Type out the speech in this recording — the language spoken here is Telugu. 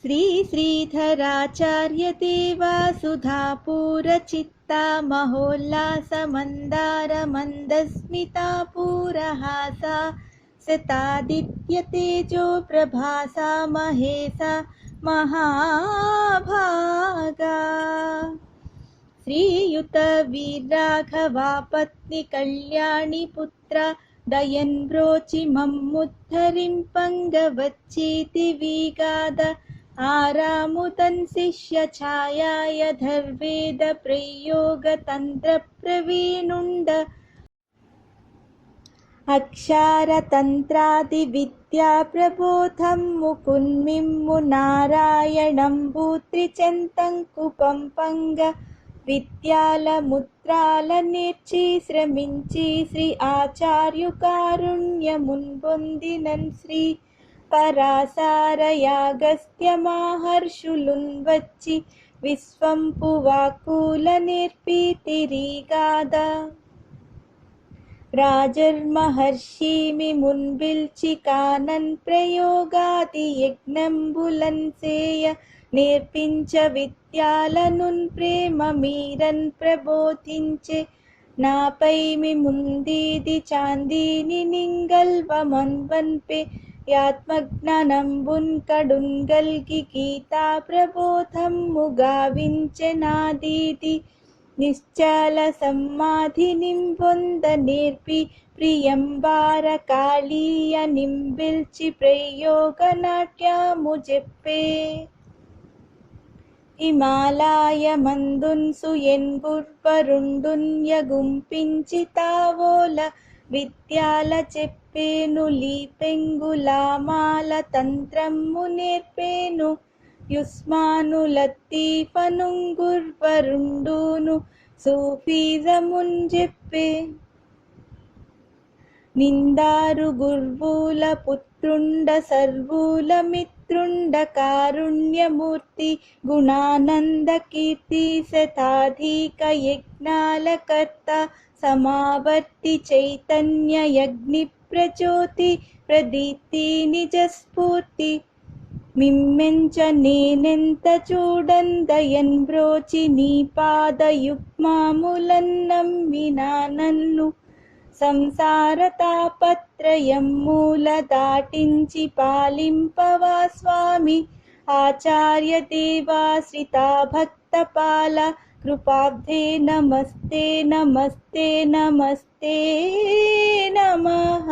श्री श्रीधराचार्य देवासुधापूरचित्ता महोल्लासमन्दार मन्दस्मिता पूरहासा शतादित्य तेजो प्रभासा महेशा महाभागा श्रीयुत वीरराघवा पत्नी कल्याणी पुत्र दयन् ब्रोचि मम्मुद्धरिं पंगवच्चीति विगाद आरामुदन् शिष्य छायाय धर्वेद प्रयोग तंत्र प्रवीणुंड अक्षारतन्त्रादि विद्या प्रबोधं मुकुन्मिम्मु नारायणं भूत्रिचन्तं कुपं पंग విద్యాల ముద్రాల నేర్చి శ్రమించి శ్రీ ఆచార్యు కారుణ్యమున్పొందినన్ శ్రీ పరాసార యాగస్త్య మహర్షులున్ వచ్చి విశ్వంపు వాక్కుల నేర్పి తిరిగాద రాజర్మహర్షిమి మున్పిల్చి కానన్ ప్రయోగాది యజ్ఞంబులన్ సేయ నేర్పించ విద్యాలనున్ ప్రేమ మీరన్ ప్రబోధించే నాపై మీ ముందీది చాందీని నింగల్వ మన్వన్పే యాత్మజ్ఞానంబున్ కడుంగల్గి గీతా ప్రబోధమ్ము గావించె నాదీది నిశ్చల సమాధి నింపొంద నేర్పి ప్రియంబార కాళీయ నింబిల్చి ప్రయోగ నాట్యము చెప్పే హిమాలయ మందున్ సుయెన్గుర్వరుండున్ యగుంపించి తావోల విద్యాల చెప్పేను లీపెంగులామాల తంత్రము నేర్పేను యుస్మాను లత్తీఫనుంగుర్వరుండును సూఫీజమున్ చెప్పే నిందారు గుర్వుల పుత్రుండ సర్వుల మిత్రుండ కారుణ్యమూర్తి గుణానంద కీర్తి శతాధిక యజ్ఞాల కర్త సమావర్తి చైతన్య యజ్ఞి ప్రజ్యోతి ప్రదీప్తి నిజస్ఫూర్తి మిమ్మెంచ నేనెంత చూడందయన్ బ్రోచి నీ పాదయుగ్మాములన్నమ్మినా నన్ను సంసార తాపత్రయం మూల దాటించి పాలింపవా స్వామి ఆచార్య దేవాశ్రితా భక్తపాల కృపాబ్ధే నమస్తే నమస్తే నమస్తే నమః.